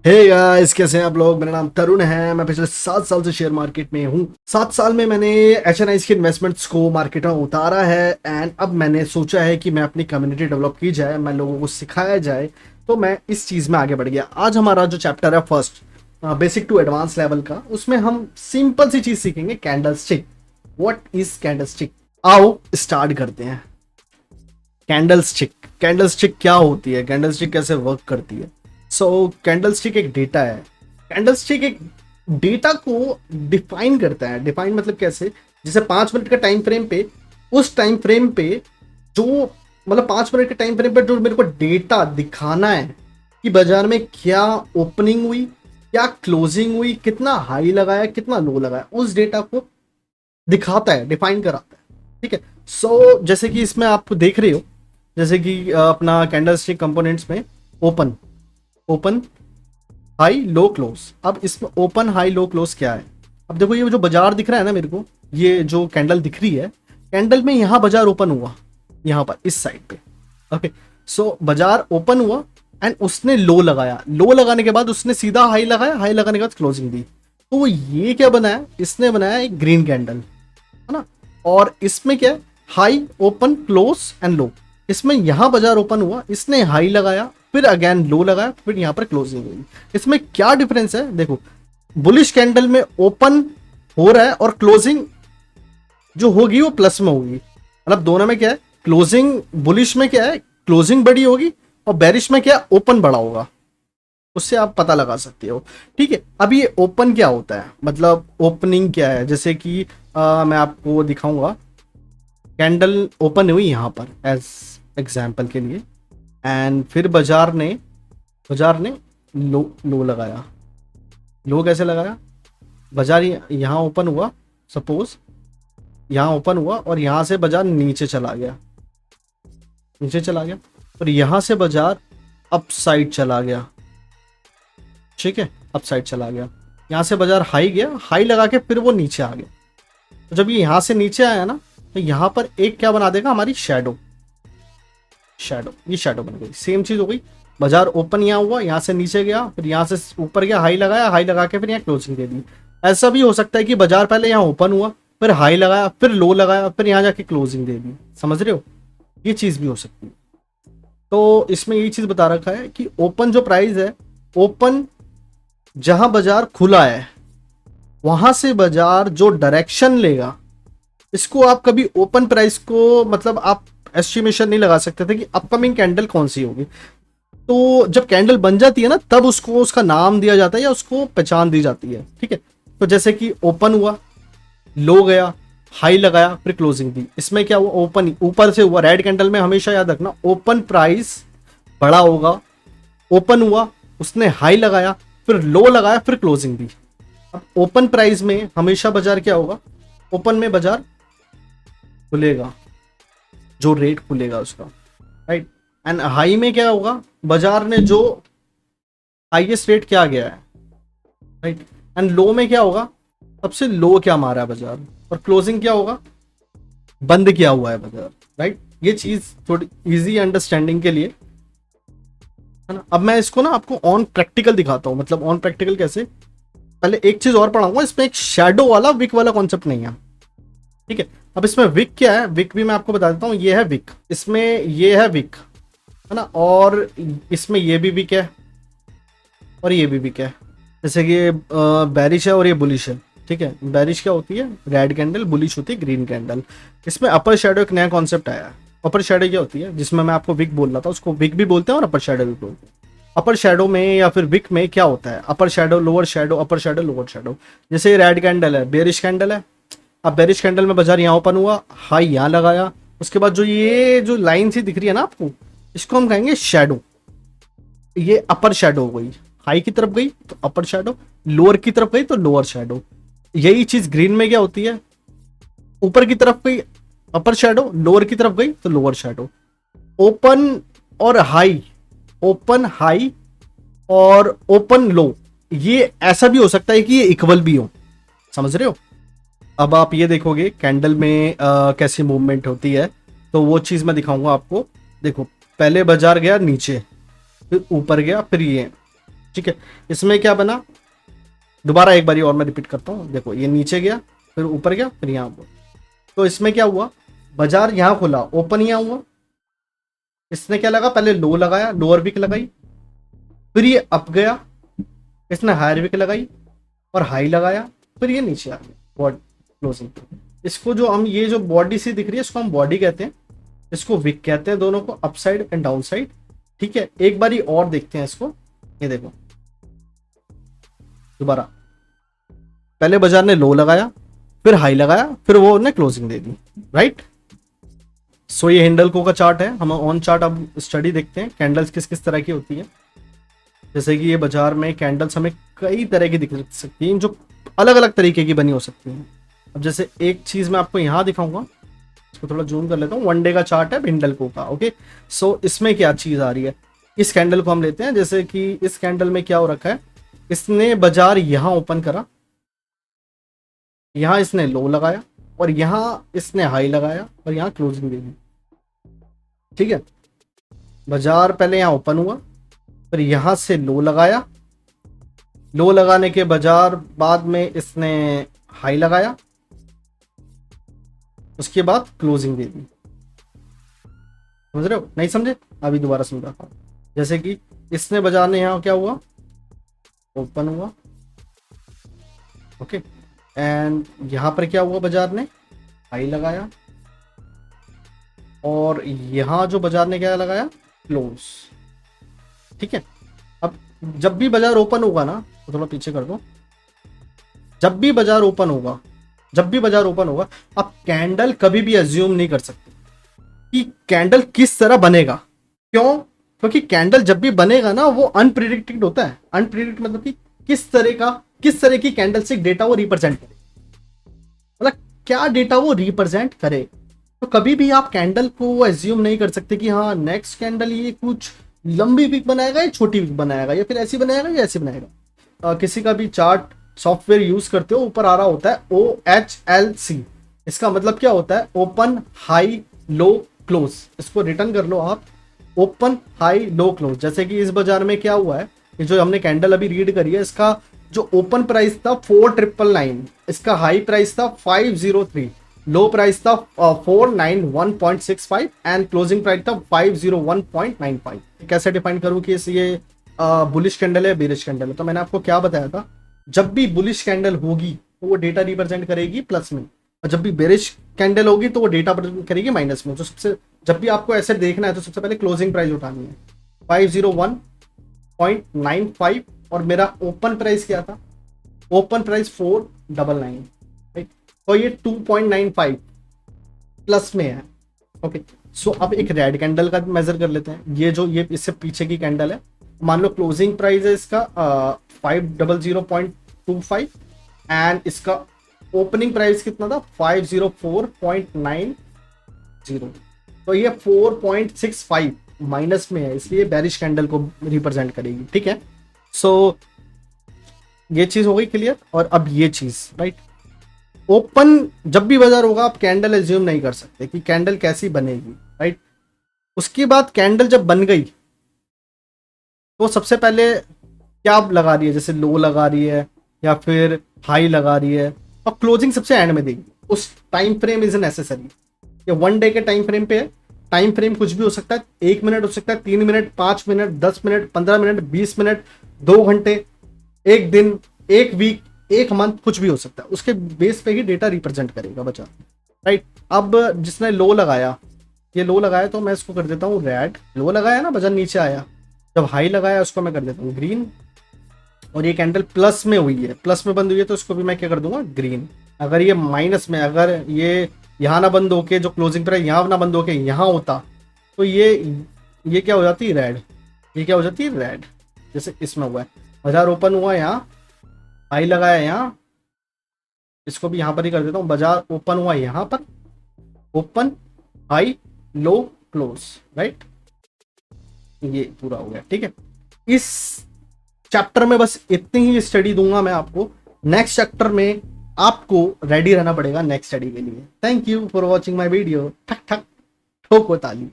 Hey guys, कैसे हैं आप लोग। मेरा नाम तरुण है। मैं पिछले 7 साल से शेयर मार्केट में हूँ। 7 साल में मैंने एचएनआईज की इन्वेस्टमेंट्स को मार्केट में उतारा है एंड अब मैंने सोचा है कि मैं अपनी कम्युनिटी डेवलप की जाए, मैं लोगों को सिखाया जाए, तो मैं इस चीज़ में आगे बढ़ गया। आज हमारा जो चैप्टर है first, basic to advance level का, उसमें हम सिंपल सी चीज़ सीखेंगे, candle stick. What is candle stick? आओ स्टार्ट करते हैं। कैंडल स्टिक क्या होती है, कैंडल स्टिक कैसे वर्क करती है? सो कैंडल स्टिक एक डेटा है। कैंडल स्टिक एक डेटा को डिफाइन करता है। डिफाइन मतलब कैसे? जैसे 5 मिनट का टाइम फ्रेम पे, उस टाइम फ्रेम पे जो मतलब 5 मिनट के टाइम फ्रेम पे जो मेरे को डेटा दिखाना है कि बाजार में क्या ओपनिंग हुई, क्या क्लोजिंग हुई, कितना हाई लगाया, कितना लो लगाया, उस डेटा को दिखाता है, डिफाइन कराता है। ठीक है। सो जैसे कि इसमें आप देख रहे हो, जैसे कि अपना कैंडल स्टिक कंपोनेंट्स में ओपन हाई लो क्लोज। अब इसमें ओपन हाई लो क्लोज क्या है? अब देखो, ये जो बाजार दिख रहा है ना मेरे को, ये जो कैंडल दिख रही है, कैंडल में यहाँ बाजार ओपन हुआ, यहाँ पर इस साइड पे। ओके, सो बाजार ओपन हुआ एंड उसने लो लगाया, लो लगाने के बाद उसने सीधा हाई लगाया, हाई लगाने के बाद क्लोजिंग दी। तो ये क्या बनाया? इसने बनाया एक ग्रीन कैंडल, है ना। और इसमें क्या है? High open close and low. इसमें यहां बाजार ओपन हुआ, इसने हाई लगाया, फिर अगेन लो लगाया, फिर यहां पर क्लोजिंग हुई। इसमें क्या डिफरेंस है? देखो, बुलिश कैंडल में ओपन हो रहा है और क्लोजिंग जो होगी वो प्लस में होगी। मतलब दोनों में क्या है? क्लोजिंग बुलिश में क्या है? क्लोजिंग बड़ी होगी, और बेरिश में क्या है? ओपन बड़ा होगा। उससे आप पता लगा सकते हो। ठीक है। अब ये ओपन क्या होता है, मतलब ओपनिंग क्या है? जैसे कि मैं आपको दिखाऊंगा। कैंडल ओपन हुई यहाँ पर एज एग्जाम्पल के लिए, एंड फिर बाजार ने लो लगाया। लो कैसे लगाया? बाजार यहाँ ओपन हुआ, सपोज यहाँ ओपन हुआ, और यहाँ से बाजार नीचे चला गया, और यहाँ से बाजार अप साइड चला गया। ठीक है, अप साइड चला गया। यहाँ से बाजार हाई गया, हाई लगा के फिर वो नीचे आ गया। तो जब ये यहाँ से नीचे आया ना, तो यहाँ पर एक क्या बना देगा? हमारी शैडो। ये शैडो बन गई। सेम चीज हो गई, बाजार ओपन यहाँ हुआ, यहाँ से नीचे गया, फिर यहाँ से ऊपर गया, हाई लगाया, हाई लगा के फिर यहाँ क्लोजिंग दे दी। ऐसा भी हो सकता है कि बाजार पहले यहाँ ओपन हुआ, फिर हाई लगाया, फिर लो लगाया, फिर यहाँ जाके क्लोजिंग दे दी। समझ रहे हो? ये चीज भी हो सकती है। तो इसमें यही चीज बता रखा है कि ओपन जो प्राइस है, ओपन जहां बाजार खुला है वहां से बाजार जो डायरेक्शन लेगा, इसको आप कभी ओपन प्राइस को मतलब आप एस्टिमेशन नहीं लगा सकते थे कि अपकमिंग कैंडल कौन सी होगी। तो जब कैंडल बन जाती है ना, तब उसको उसका नाम दिया जाता है या उसको पहचान दी जाती है। ठीक है। तो जैसे कि ओपन हुआ, लो गया, हाई लगाया, फिर क्लोजिंग दी। इसमें क्या हुआ? ओपन ऊपर से हुआ। रेड कैंडल में हमेशा याद रखना, ओपन प्राइस बड़ा होगा। ओपन हुआ, उसने हाई लगाया, फिर लो लगाया, फिर क्लोजिंग दी। अब ओपन प्राइस में हमेशा बाजार क्या होगा? ओपन में बाजार खुलेगा, जो रेट खुलेगा उसका, राइट। एंड हाई में क्या होगा? बाजार ने जो हाईएस्ट रेट क्या गया है, राइट। एंड लो में क्या होगा? सबसे लो क्या मारा है बाजार, और क्लोजिंग क्या होगा? बंद किया हुआ है बाजार, राइट। ये चीज थोड़ी इजी अंडरस्टैंडिंग के लिए, है ना। अब मैं इसको ना आपको ऑन प्रैक्टिकल दिखाता हूँ। मतलब ऑन प्रैक्टिकल कैसे? पहले एक चीज और पढ़ाऊंगा। इसमें एक शैडो वाला विक वाला कॉन्सेप्ट नहीं है। ठीक है। अब इसमें विक क्या है? विक भी मैं आपको बता देता हूँ। ये है विक, इसमें ये है विक, है ना। और इसमें ये भी विक है, और ये भी विक है। जैसे कि ये बैरिश है और ये बुलिश है। ठीक है। बैरिश क्या होती है? Red candle. बुलिश होती है ग्रीन कैंडल। इसमें अपर शैडो एक नया कॉन्सेप्ट आया है। अपर शैडो क्या होती है? जिसमें मैं आपको विक बोल रहा था, उसको विक भी बोलते हैं और अपर शैडो भी बोलते हैं। अपर शैडो में या फिर विक में क्या होता है? अपर शैडो, लोअर शैडो, अपर शैडो, लोअर शैडो। जैसे ये रेड कैंडल है, बेरिश कैंडल है। अब बेरिश कैंडल में बाजार यहाँ ओपन हुआ, हाई यहाँ लगाया, उसके बाद जो ये जो लाइन सी दिख रही है ना आपको, इसको हम कहेंगे शैडो। ये अपर शैडो हो गई। हाई की तरफ गई तो अपर शैडो, लोअर की तरफ गई तो लोअर शैडो। यही चीज ग्रीन में क्या होती है? ऊपर की तरफ गई अपर शैडो, लोअर की तरफ गई तो लोअर शैडो। ओपन और हाई, ओपन हाई और ओपन लो, ये ऐसा भी हो सकता है कि ये इक्वल भी हो। समझ रहे हो? अब आप ये देखोगे कैंडल में कैसी मूवमेंट होती है, तो वो चीज मैं दिखाऊंगा आपको। देखो, पहले बाजार गया नीचे, फिर ऊपर गया, फिर ये ठीक है, इसमें क्या बना, दोबारा एक बारी और मैं रिपीट करता हूँ, देखो ये नीचे गया, फिर ऊपर गया, फिर यहाँ हुआ। तो इसमें क्या हुआ, बाजार यहाँ खुला, ओपन यहाँ हुआ, इसने क्या लगा, पहले लो लगाया, लोअर विक लगाई, फिर ये अप गया, इसने हायर विक लगाई और हाई लगाया, फिर ये नीचे आ गया बॉडी क्लोजिंग। इसको जो हम, ये जो बॉडी सी दिख रही है इसको हम बॉडी कहते हैं, इसको विक कहते हैं, दोनों को up side and down side. ठीक है, एक बारी और देखते हैं इसको, ये देखो दोबारा, पहले बाजार ने लो लगाया, फिर हाई लगाया, फिर वो ने क्लोजिंग दे दी, राइट। सो ये हिंडल्को का चार्ट है। हम ऑन चार्ट अब स्टडी देखते हैं कैंडल्स किस किस तरह की होती है। जैसे कि ये बाजार में कैंडल्स हमें कई तरह की दिख सकती हैं, जो अलग अलग तरीके की बनी हो सकती हैं। अब जैसे एक चीज मैं आपको यहाँ दिखाऊंगा, इसको थोड़ा जूम कर लेता हूँ, वन डे का चार्ट है हिंडल्को का। ओके, सो इसमें क्या चीज आ रही है, इस कैंडल को हम लेते हैं। जैसे कि इस कैंडल में क्या हो रखा है, इसने बाजार यहां ओपन करा, यहां इसने लो लगाया, और यहां इसने हाई लगाया, और यहां क्लोजिंग दे दी। ठीक है, बाजार पहले यहां ओपन हुआ, फिर यहां से लो लगाया, लो लगाने के बाजार बाद में इसने हाई लगाया, उसके बाद क्लोजिंग दे दी। समझ रहे हो, नहीं समझे, अभी दोबारा समझाता हूं। जैसे कि इसने बाजार ने यहां क्या हुआ, ओपन हुआ, ओके, एंड यहां पर क्या हुआ, बाजार ने हाई लगाया, और यहां जो बाजार ने क्या लगाया, क्लोज। ठीक है, अब जब भी बाजार ओपन होगा ना, तो थोड़ा पीछे कर दो, जब भी बाजार ओपन होगा, जब भी बाजार ओपन होगा, आप कैंडल कभी भी एज्यूम नहीं कर सकते कि कैंडल किस तरह बनेगा। क्यों, क्योंकि कैंडल जब भी बनेगा ना, वो अनप्रिडिक्टेड होता है। अनप्रिडिक्ट मतलब कि किस तरह की कैंडल से डेटा वो रिप्रेजेंट करे, मतलब क्या डेटा वो रिप्रेजेंट करे। तो कभी भी आप कैंडल को एज्यूम नहीं कर सकते कि हाँ नेक्स्ट कैंडल ये कुछ लंबी विक बनाएगा या छोटी विक बनाएगा, या फिर ऐसी बनाएगा या ऐसी बनाएगा। किसी का भी चार्ट सॉफ्टवेयर यूज करते हो, ऊपर आ रहा होता है OHLC, इसका मतलब क्या होता है, ओपन हाई लो क्लोज। इसको रिटर्न कर लो आप, ओपन हाई लो क्लोज। जैसे कि इस बाजार में क्या हुआ है, ये जो हमने कैंडल अभी रीड करी है, इसका जो ओपन प्राइस था 4999, इसका हाई प्राइस था 503, लो प्राइस था 491.65 एंड क्लोजिंग प्राइस था 501.95। कैसे डिफाइन करूं कि ये बुलिश कैंडल है बेरिश कैंडल है, तो मैंने आपको क्या बताया था, जब भी बुलिश कैंडल होगी तो वो डेटा रिप्रेजेंट करेगी प्लस में, और जब भी बेरिश कैंडल होगी तो वो डेटा रिप्रेजेंट करेगी माइनस में। तो सबसे, जब भी आपको ऐसे देखना है तो सबसे पहले क्लोजिंग प्राइस उठानी है 501.95, और मेरा ओपन प्राइस क्या था, ओपन प्राइस 499, राइट। तो ये 2.95 प्लस में है। ओके, सो अब एक रेड कैंडल का मेजर कर लेते हैं। ये जो ये इससे पीछे की कैंडल है, मान लो क्लोजिंग प्राइस है इसका 500.25 एंड इसका ओपनिंग प्राइस कितना था 504.90, तो ये 4.65 माइनस में है, इसलिए बेरिश कैंडल को रिप्रेजेंट करेगी। ठीक है, सो ये चीज हो गई क्लियर। और अब ये चीज, राइट, ओपन जब भी बाजार होगा आप कैंडल एज्यूम नहीं कर सकते कि कैंडल कैसी बनेगी, राइट। उसके बाद कैंडल जब बन गई तो सबसे पहले क्या लगा रही है, जैसे लो लगा रही है या फिर हाई लगा रही है, और क्लोजिंग सबसे एंड में देगी। उस टाइम फ्रेम इज नेसेसरी, ये वन डे के टाइम फ्रेम पे है। टाइम फ्रेम कुछ भी हो सकता है, 1 मिनट हो सकता है, 3 minute, 5 minute, 10 minute, 15 minute, 20 minute, 2 घंटे, 1 दिन, 1 वीक, 1 मंथ, कुछ भी हो सकता है। उसके बेस पे ही डेटा रिप्रेजेंट करेगा बाजार, राइट। अब जिसने लो लगाया, ये लो लगाया तो मैं इसको कर देता हूँ रेड। लो लगाया ना, बाजार नीचे आया, जब हाई लगाया उसको मैं कर देता हूँ ग्रीन, और ये कैंडल प्लस में हुई है, प्लस में बंद हुई है, तो इसको भी मैं क्या कर दूंगा ग्रीन। अगर ये माइनस में, अगर ये यहाँ ना बंद होके, जो क्लोजिंग प्राइस यहाँ ना बंद होके यहाँ होता, तो ये क्या हो जाती है रेड, ये क्या हो जाती है रेड, जैसे इसमें हुआ है। बाजार ओपन हुआ यहाँ, हाई लगाया यहाँ, इसको भी यहाँ पर ही कर देता हूँ। बाजार ओपन हुआ यहाँ पर, open high low close, right, ये पूरा हो गया। ठीक है, इस चैप्टर में बस इतनी ही स्टडी दूंगा मैं आपको। नेक्स्ट चैप्टर में आपको रेडी रहना पड़ेगा नेक्स्ट स्टडी के लिए। Thank you for watching my video. ठक ठक ठोको ताली।